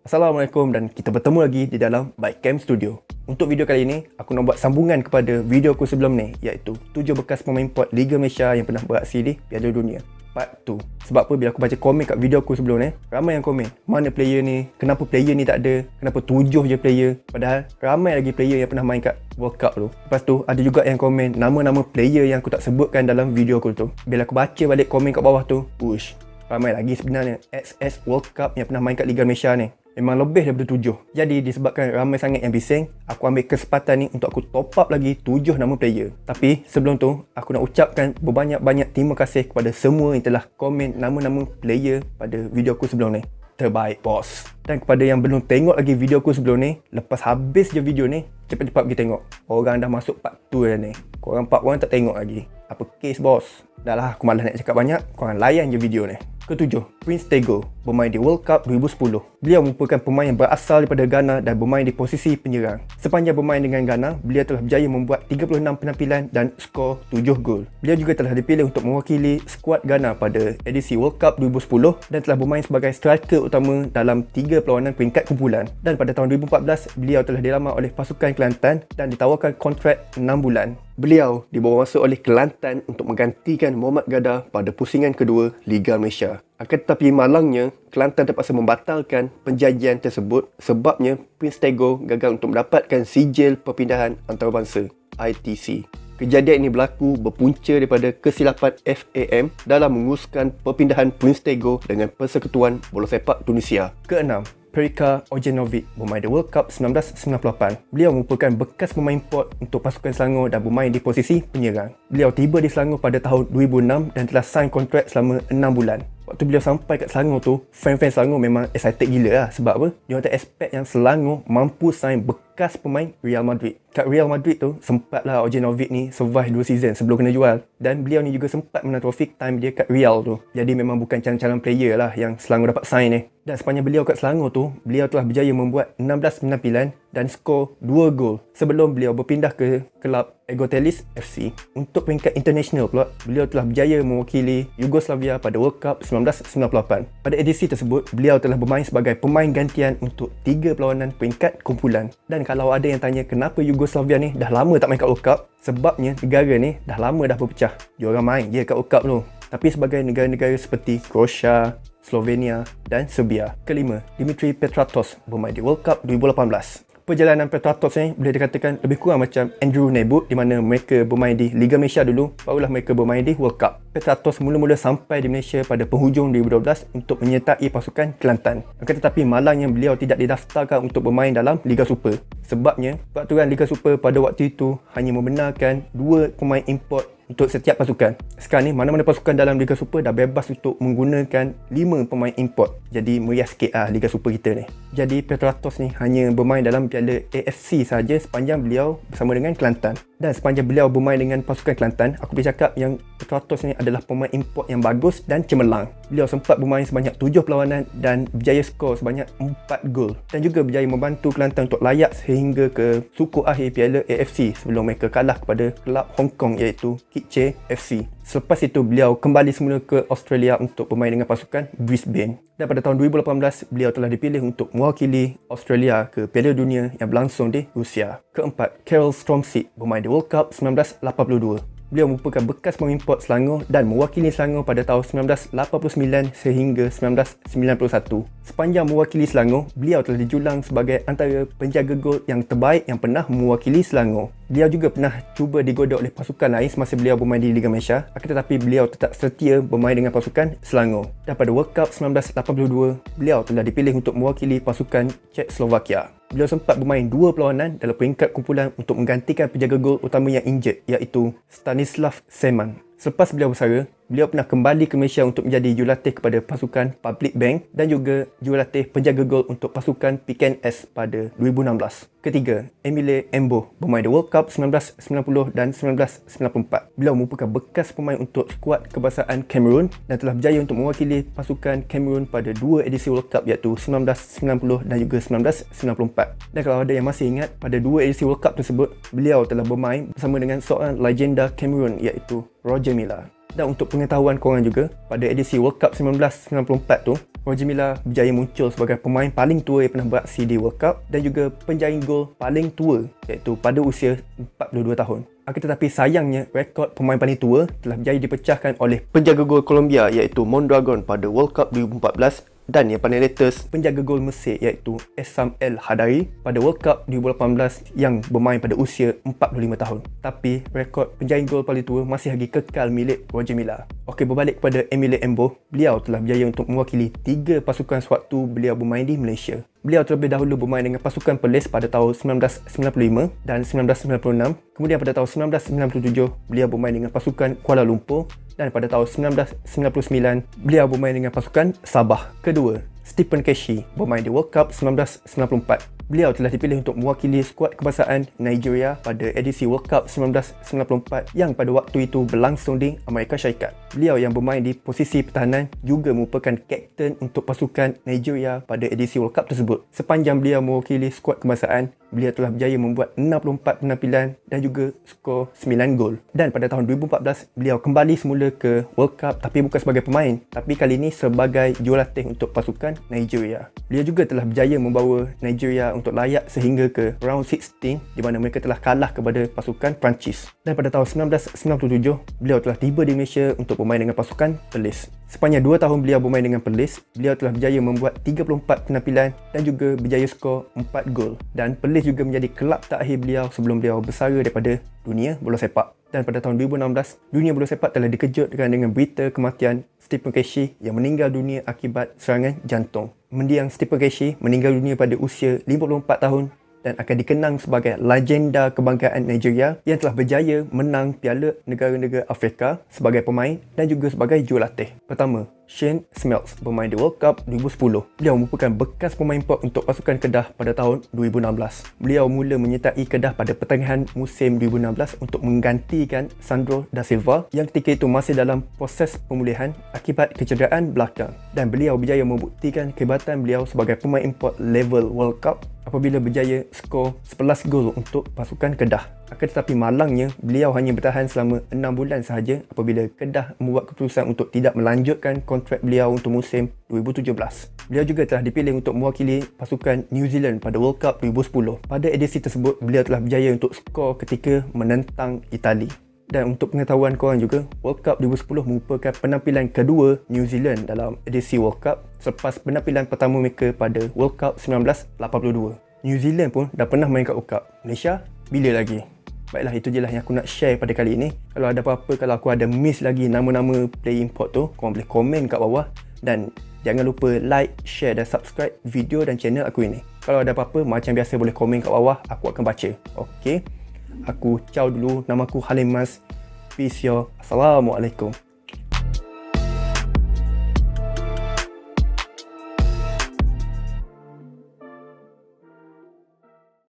Assalamualaikum dan kita bertemu lagi di dalam Bycam Studio. Untuk video kali ini, aku nak buat sambungan kepada video aku sebelum ni, iaitu 7 bekas pemain import Liga Malaysia yang pernah beraksi di Piala Dunia Part 2. Sebab apa, bila aku baca komen kat video aku sebelum ni, ramai yang komen, mana player ni, kenapa player ni tak ada, kenapa 7 je player, padahal ramai lagi player yang pernah main kat World Cup tu. Lepas tu, ada juga yang komen nama-nama player yang aku tak sebutkan dalam video aku tu. Bila aku baca balik komen kat bawah tu, push, ramai lagi sebenarnya XS World Cup yang pernah main kat Liga Malaysia ni. Memang lebih daripada 7. Jadi disebabkan ramai sangat yang bising, aku ambil kesempatan ni untuk aku top up lagi 7 nama player. Tapi sebelum tu, aku nak ucapkan berbanyak-banyak terima kasih kepada semua yang telah komen nama-nama player pada video aku sebelum ni. Terbaik bos. Dan kepada yang belum tengok lagi video aku sebelum ni, lepas habis je video ni, cepat-cepat pergi tengok. Orang dah masuk part 2 dah ni. Korang part 1 tak tengok lagi. Apa kes bos? Dah lah, aku malas nak cakap banyak. Korang layan je video ni. Ketujuh, Prince Tego bermain di World Cup 2010. Beliau merupakan pemain yang berasal daripada Ghana dan bermain di posisi penyerang. Sepanjang bermain dengan Ghana, beliau telah berjaya membuat 36 penampilan dan skor 7 gol. Beliau juga telah dipilih untuk mewakili skuad Ghana pada edisi World Cup 2010 dan telah bermain sebagai striker utama dalam 3 perlawanan peringkat kumpulan. Dan pada tahun 2014, beliau telah dilamar oleh pasukan Kelantan dan ditawarkan kontrak 6 bulan. Beliau dibawa masuk oleh Kelantan untuk menggantikan Mohamed Gada pada pusingan kedua Liga Malaysia. Akan tetapi malangnya, Kelantan terpaksa membatalkan penjanjian tersebut sebabnya Prince Tego gagal untuk mendapatkan sijil perpindahan antarabangsa ITC. Kejadian ini berlaku berpunca daripada kesilapan FAM dalam menguruskan perpindahan Prince Tego dengan Persekutuan Bola Sepak Tunisia. Keenam, Perica Ojanovic bermain di World Cup 1998. Beliau merupakan bekas pemain import untuk pasukan Selangor dan bermain di posisi penyerang. Beliau tiba di Selangor pada tahun 2006 dan telah sign kontrak selama 6 bulan. Waktu beliau sampai kat Selangor tu, fan-fan Selangor memang excited gila lah. Sebab apa? Dia tak expect yang Selangor mampu sign bekas pemain Real Madrid. Kat Real Madrid tu, sempatlah Ojanovic ni survive 2 season sebelum kena jual. Dan beliau ni juga sempat menang trofi time dia kat Real tu. Jadi memang bukan calon-calon player lah yang Selangor dapat sign ni. Dan sepanjang beliau kat Selangor tu, beliau telah berjaya membuat 16 penampilan dan skor 2 gol sebelum beliau berpindah ke kelab Egotelis FC. Untuk peringkat international pula, beliau telah berjaya mewakili Yugoslavia pada World Cup 1998. Pada edisi tersebut, beliau telah bermain sebagai pemain gantian untuk 3 perlawanan peringkat kumpulan. Dan kalau ada yang tanya kenapa Yugoslavia ni dah lama tak main kat World Cup, sebabnya negara ni dah lama dah berpecah. Diorang main je kat World Cup tu. Tapi sebagai negara-negara seperti Croatia, Slovenia dan Serbia. Kelima, Dimitri Petratos bermain di World Cup 2018. Perjalanan Petratos ni boleh dikatakan lebih kurang macam Andrew Nebut, di mana mereka bermain di Liga Malaysia dulu, barulah mereka bermain di World Cup. Petratos mula-mula sampai di Malaysia pada penghujung 2012 untuk menyertai pasukan Kelantan. Akan tetapi malangnya beliau tidak didaftarkan untuk bermain dalam Liga Super. Sebabnya, peraturan Liga Super pada waktu itu hanya membenarkan 2 pemain import untuk setiap pasukan. Sekarang ni, mana-mana pasukan dalam Liga Super dah bebas untuk menggunakan 5 pemain import. Jadi meriah sikit lah Liga Super kita ni. Jadi Petratos ni hanya bermain dalam Piala AFC saja sepanjang beliau bersama dengan Kelantan. Dan sepanjang beliau bermain dengan pasukan Kelantan, aku boleh cakap yang Petratos ni adalah pemain import yang bagus dan cemerlang. Beliau sempat bermain sebanyak 7 perlawanan dan berjaya skor sebanyak 4 gol. Dan juga berjaya membantu Kelantan untuk layak sehingga ke suku akhir Piala AFC sebelum mereka kalah kepada kelab Hong Kong iaitu Kitche FC. Selepas itu, beliau kembali semula ke Australia untuk bermain dengan pasukan Brisbane. Dan pada tahun 2018, beliau telah dipilih untuk mewakili Australia ke Piala Dunia yang berlangsung di Rusia. Keempat, Karel Stromsik bermain di World Cup 1982. Beliau merupakan bekas pemain import Selangor dan mewakili Selangor pada tahun 1989 sehingga 1991. Sepanjang mewakili Selangor, beliau telah dijulang sebagai antara penjaga gol yang terbaik yang pernah mewakili Selangor. Beliau juga pernah cuba digoda oleh pasukan lain semasa beliau bermain di Liga Malaysia, akan tetapi beliau tetap setia bermain dengan pasukan Selangor. Dan pada World Cup 1982, beliau telah dipilih untuk mewakili pasukan Czechoslovakia. Beliau sempat bermain 2 perlawanan dalam peringkat kumpulan untuk menggantikan penjaga gol utama yang injured, iaitu Stanislav Seman. Selepas beliau bersara, beliau pernah kembali ke Malaysia untuk menjadi jurulatih kepada pasukan Public Bank dan juga jurulatih penjaga gol untuk pasukan PKNS pada 2016. Ketiga, Emile Embo bermain di World Cup 1990 dan 1994. Beliau merupakan bekas pemain untuk skuad kebangsaan Cameroon dan telah berjaya untuk mewakili pasukan Cameroon pada 2 edisi World Cup iaitu 1990 dan juga 1994. Dan kalau ada yang masih ingat, pada 2 edisi World Cup tersebut, beliau telah bermain bersama dengan seorang legenda Cameroon iaitu Roger Milla. Dan untuk pengetahuan korang juga, pada edisi World Cup 1994 tu, Roger Milla berjaya muncul sebagai pemain paling tua yang pernah beraksi di World Cup dan juga penjaring gol paling tua, iaitu pada usia 42 tahun. Akan tetapi sayangnya, rekod pemain paling tua telah berjaya dipecahkan oleh penjaga gol Colombia iaitu Mondragon pada World Cup 2014 dan yang paling latest, penjaga gol Mesir iaitu Essam El Hadari pada World Cup 2018 yang bermain pada usia 45 tahun. Tapi rekod penjaring gol paling tua masih lagi kekal milik Roger Milla. Okey, berbalik kepada Emile Embo, beliau telah berjaya untuk mewakili 3 pasukan sewaktu beliau bermain di Malaysia. Beliau terlebih dahulu bermain dengan pasukan Perlis pada tahun 1995 dan 1996. Kemudian pada tahun 1997, beliau bermain dengan pasukan Kuala Lumpur dan pada tahun 1999, beliau bermain dengan pasukan Sabah. Kedua, Stephen Keshi bermain di World Cup 1994. Beliau telah dipilih untuk mewakili skuad kebangsaan Nigeria pada edisi World Cup 1994 yang pada waktu itu berlangsung di Amerika Syarikat. Beliau yang bermain di posisi pertahanan juga merupakan kapten untuk pasukan Nigeria pada edisi World Cup tersebut. Sepanjang beliau mewakili skuad kebangsaan, beliau telah berjaya membuat 64 penampilan dan juga skor 9 gol. Dan pada tahun 2014, beliau kembali semula ke World Cup tapi bukan sebagai pemain, tapi kali ini sebagai jurulatih untuk pasukan Nigeria. Beliau juga telah berjaya membawa Nigeria untuk layak sehingga ke round 16 di mana mereka telah kalah kepada pasukan Perancis. Dan pada tahun 1997, beliau telah tiba di Malaysia untuk bermain dengan pasukan Perlis. Sepanjang 2 tahun beliau bermain dengan Perlis, beliau telah berjaya membuat 34 penampilan dan juga berjaya skor 4 gol. Dan Perlis juga menjadi kelab terakhir beliau sebelum beliau bersara daripada dunia bola sepak. Dan pada tahun 2016, dunia bola sepak telah dikejutkan dengan berita kematian Stephen Keshi yang meninggal dunia akibat serangan jantung. Mendiang Stephen Keshi meninggal dunia pada usia 54 tahun dan akan dikenang sebagai legenda kebanggaan Nigeria yang telah berjaya menang Piala Negara-Negara Afrika sebagai pemain dan juga sebagai jurulatih. Pertama, Shane Smells bermain di World Cup 2010. Beliau merupakan bekas pemain pop untuk pasukan Kedah pada tahun 2016. Beliau mula menyertai Kedah pada pertengahan musim 2016 untuk menggantikan Sandro da Silva yang ketika itu masih dalam proses pemulihan akibat kecederaan belakang. Dan beliau berjaya membuktikan kehebatan beliau sebagai pemain import level World Cup apabila berjaya skor 11 gol untuk pasukan Kedah. Akan tetapi malangnya, beliau hanya bertahan selama 6 bulan sahaja apabila Kedah membuat keputusan untuk tidak melanjutkan kontrak beliau untuk musim 2017. Beliau juga telah dipilih untuk mewakili pasukan New Zealand pada World Cup 2010. Pada edisi tersebut, beliau telah berjaya untuk skor ketika menentang Itali. Dan untuk pengetahuan korang juga, World Cup 2010 merupakan penampilan kedua New Zealand dalam edisi World Cup selepas penampilan pertama mereka pada World Cup 1982. New Zealand pun dah pernah main kat World Cup. Malaysia, bila lagi? Baiklah, itu je lah yang aku nak share pada kali ini. Kalau ada apa-apa, kalau aku ada miss lagi nama-nama player import tu, korang boleh komen kat bawah. Dan jangan lupa like, share dan subscribe video dan channel aku ini. Kalau ada apa-apa, macam biasa boleh komen kat bawah, aku akan baca. Okay? Aku ciao dulu. Nama aku Halim Mas. Peace yo. Assalamualaikum.